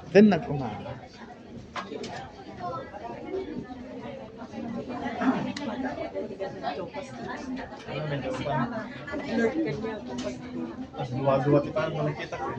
Then nag-umaga. Medyo pa. Tapos duwa-duwa ti paano nakita ko.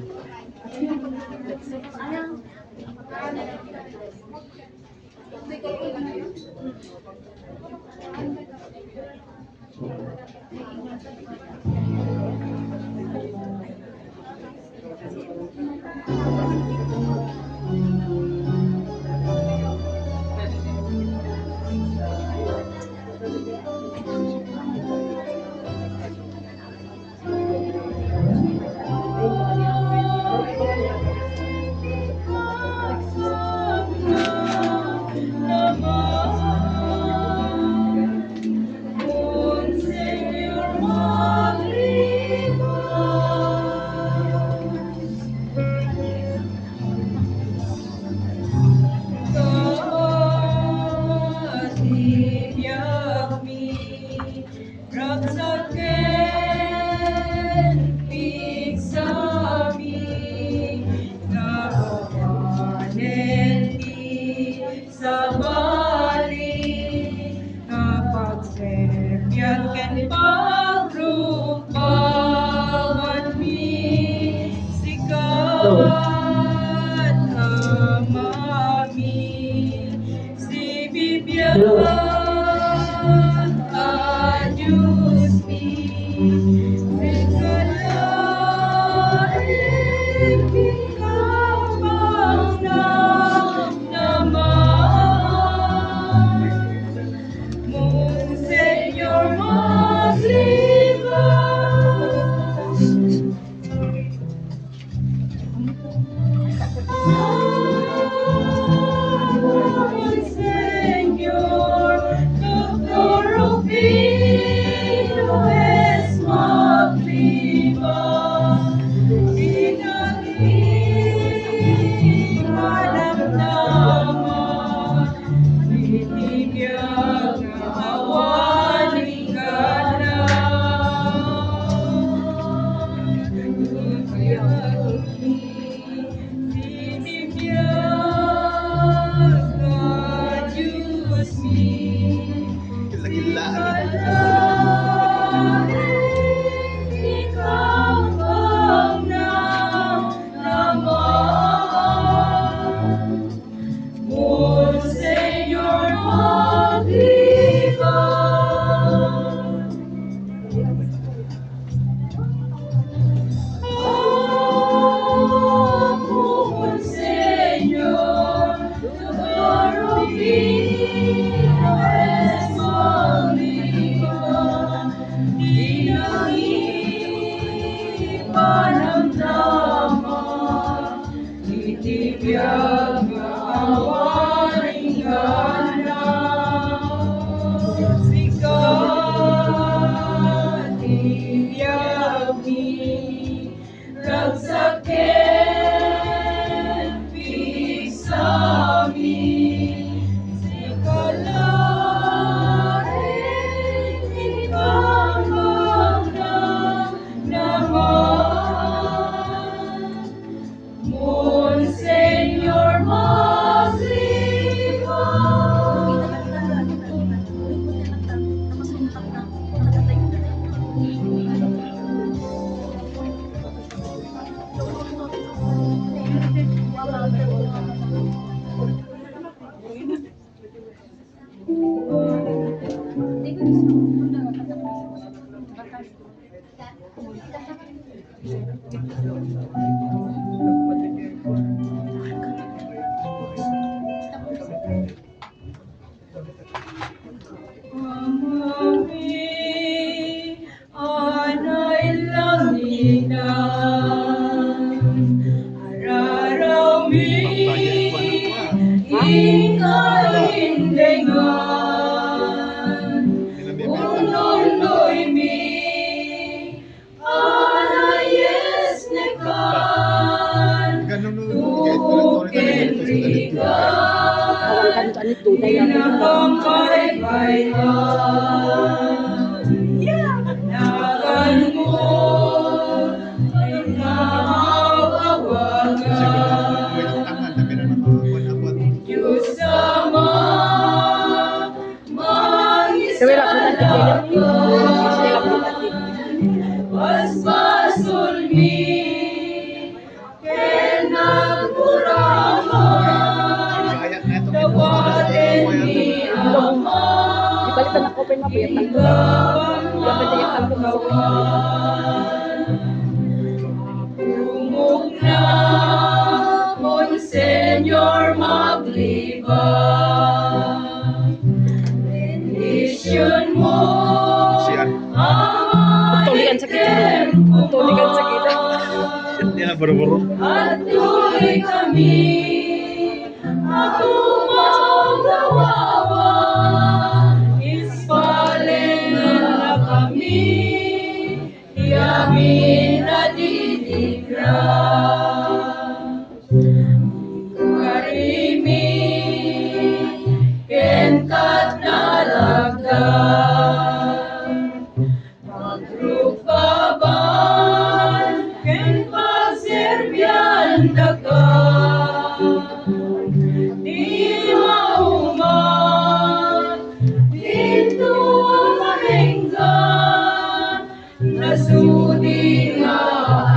Ibalikan ako pa yung mapayat lang ko. Ibalikan ako pa Umugna, Monsenyor Maglibang, bendisyon mo, tulikan sa kita. Tulikan sa kita. Yan na, baro-baro. at tuloy kami, ako magawawa, ispalin na kami, yamin na didikra. Karimi, kenkat na lagdan, magrupaban, ken pagserbian dagan, di mauman, dito marenggan, nasudi nga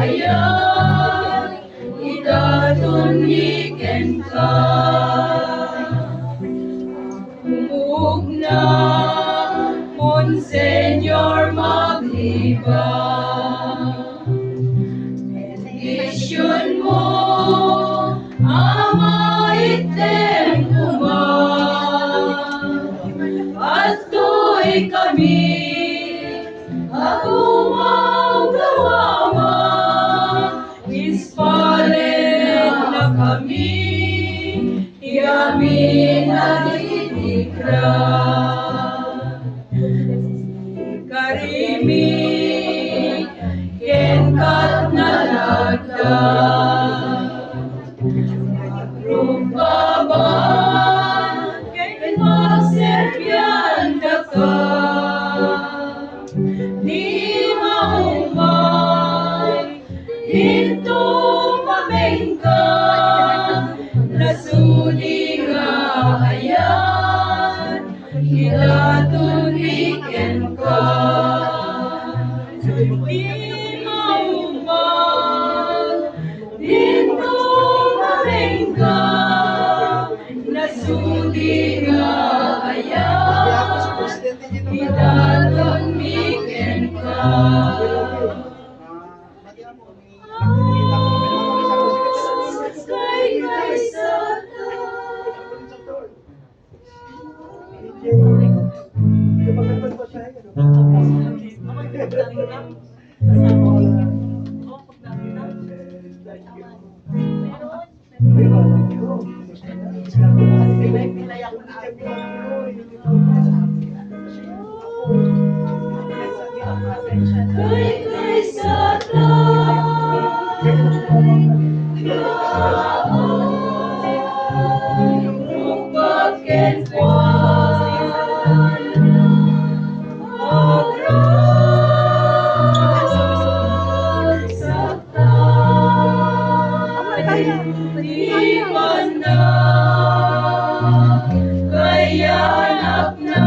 ayan, idatun iken ka. Umugna, Monsenyor Maglibang, bendisyon mo, Ama item kuman, at to'y kami, ako magawawa, ispalin na kami, yamin na didikra. Karimi, kenkat na lagdan, magrupaban, ken pagserbian dagan, di maumay, dito mamengkan, nasudi nga ayan, idatun iken ka. Di maumay, dito mamengkan, nasudi nga ayan, idatun iken ka. Kay kaisata, kay kaisata, rupa ken kuan, agran sakta, di pandang, kay anak na,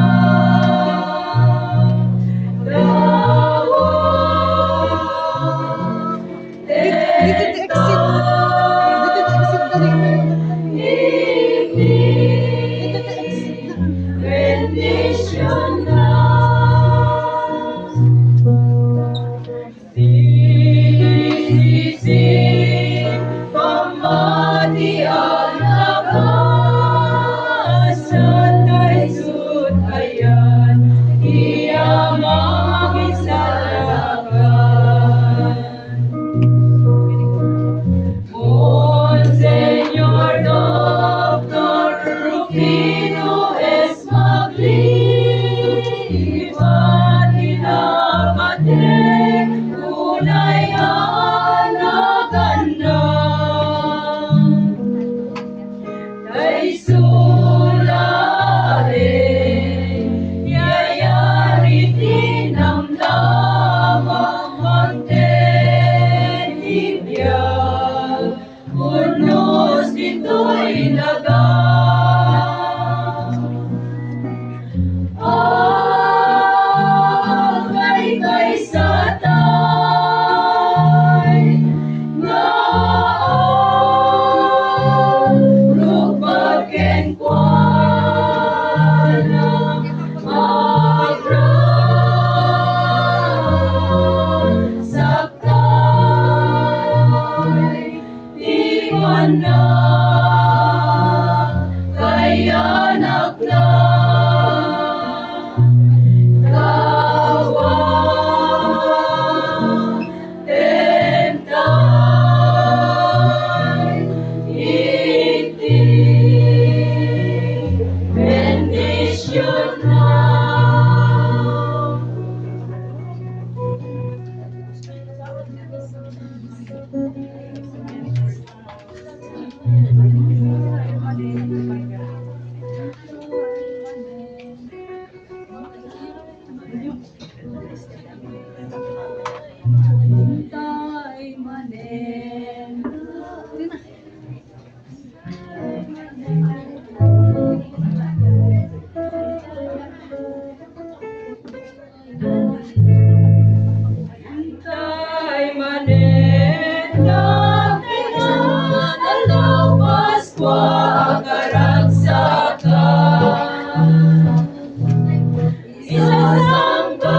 Isasambay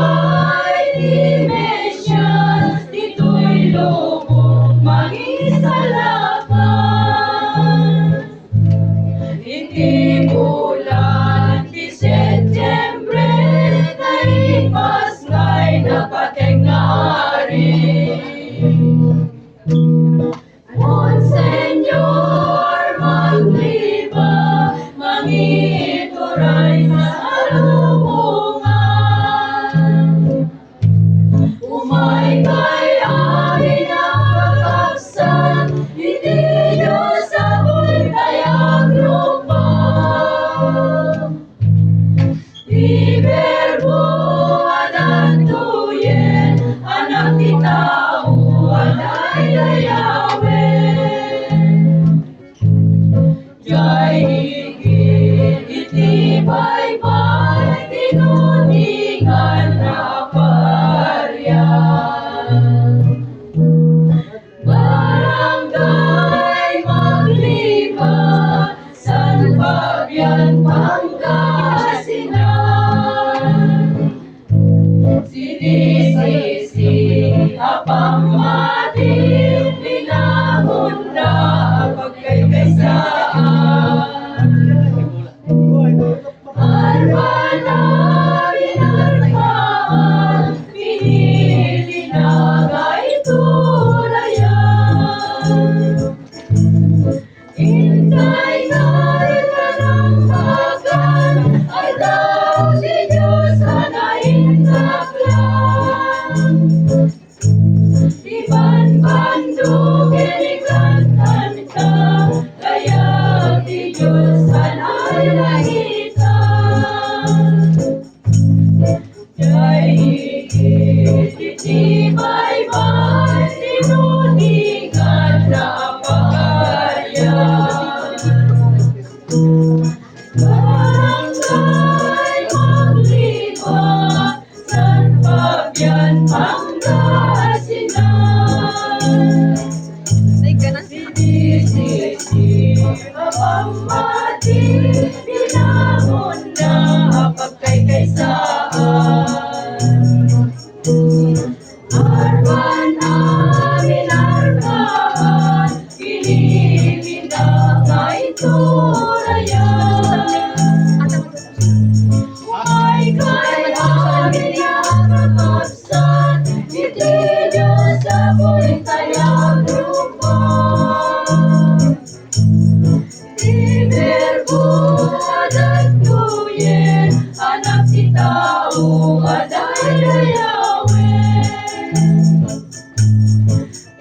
ni Mesyas, dito'y lubog mangisalakan. Hindi bulan di Setyembre, naipasngay na pateng na ari. Monsenyor magliba, mangituray sa alubungan. Umay kay amin ang pagkaksan, hindi Diyos ako'y kayang lupa. Di Verbo adantuyen, anak ni tao aday dayawin. Jai higit itibay-bay, tinudingan na paryan. Barangay Magliba, San Fabian, Pangasinan. Sinisisi apamati, linahon na pagkaykaysaan. Arwana binarkaan, pinili na gaitulayan. Intay na itanambagan, ay daw si Diyos anaintaklan. Iban bandog inikantan ka, kaya di Diyos anailahitan. Jai higit itibay-bay, tinudingan na paryan. Barangay Magliba, San Fabian, Pangasinan. Sinisisi apamati, linahon na pagkaykaysaan. Arwan amin arkaan, pinili na gaitulayan. Umay kay amin yakakapsan, hindi Diyos ako'y kayang lupa. Di Verbo adantuyen, anak si tao aday dayawin.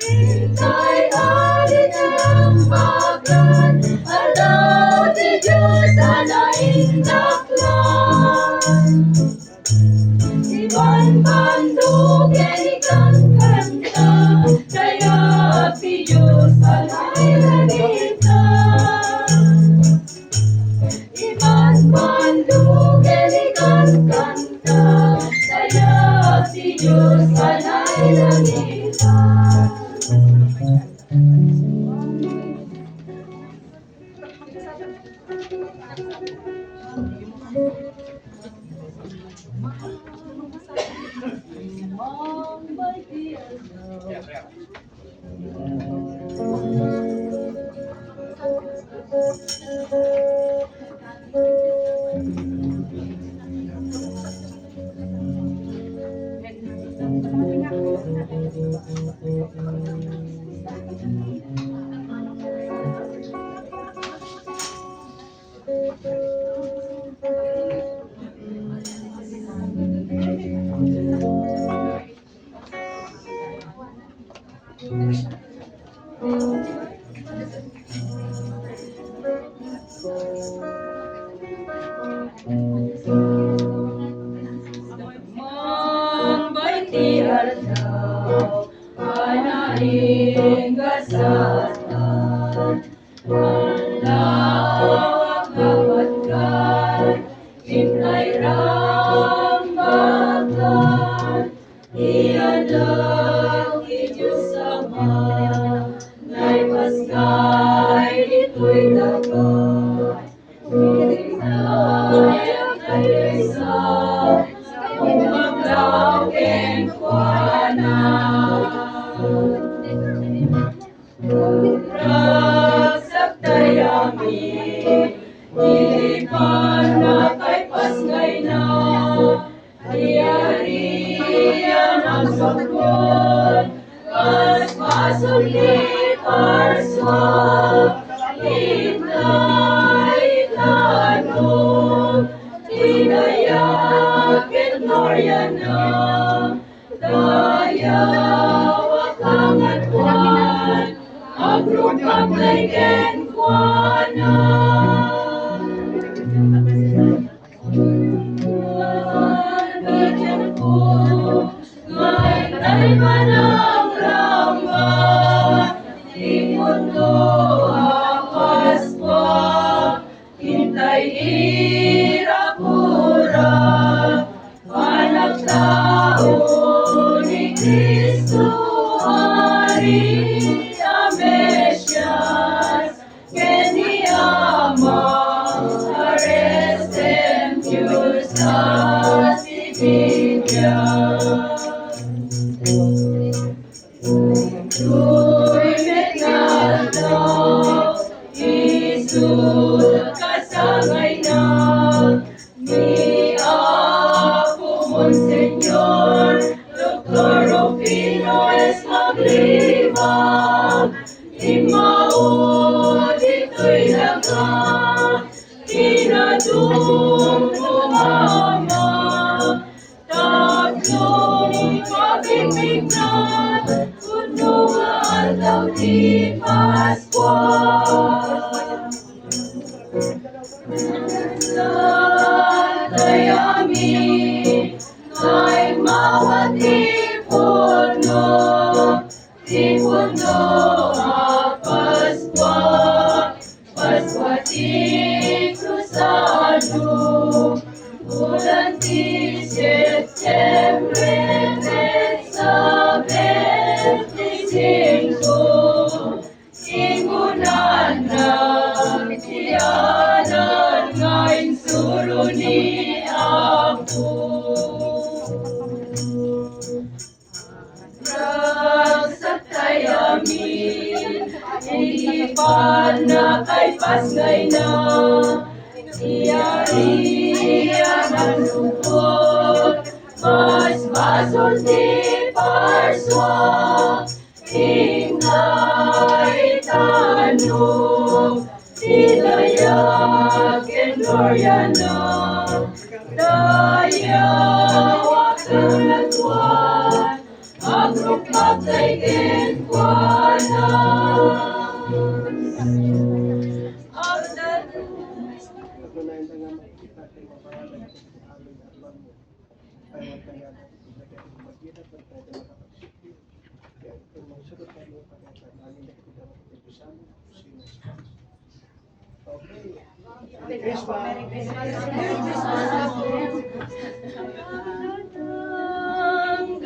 Intay alit ang bagan, alaw di Diyos anaintaklan. Iban bandog inikangkanta, kaya si Diyos anailagitan. Iban bandog inikangkanta, kaya si Diyos anailagitan. Mambaiti aldaw, anaing gasatan, alawak kapatkan, intay rambakan, iadang Diyos Ama, naipaskay ito'y dagat. Inay ang kaisa, Gloriana, daya wakangan kuan, agrupak legen kuana. Bajanku, ngay tay manang ramba, di mundo Paskwa, hintay irapura, anak tao ni Kristo, Hari Amesias, Keniama, Aresem Yusa, Sibigya. Tuy metalda, Isus kasangay na, ni ako Monsenyor, Dr. Rufino es Magrima, Imao dito'y laga, Tinadong kumama, tatlong pagpipignan, kuno nga aldaw di Paskwa. Dayami, ngay mawat ipuno, ipuno Paskwa, Paskwa di Cruzado, bulan di Septembre, Mesa 25, Ingunan na tiyanan ngayon suro ni ako. Ragsak tayamin, hindi pa na kay pasngay na, iyariya ng lupot, mas basol di parswa, ingay tanong, Hidayah and Gloriana, daya wakang nagwan, agrupak legen kuana.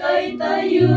Kay tayo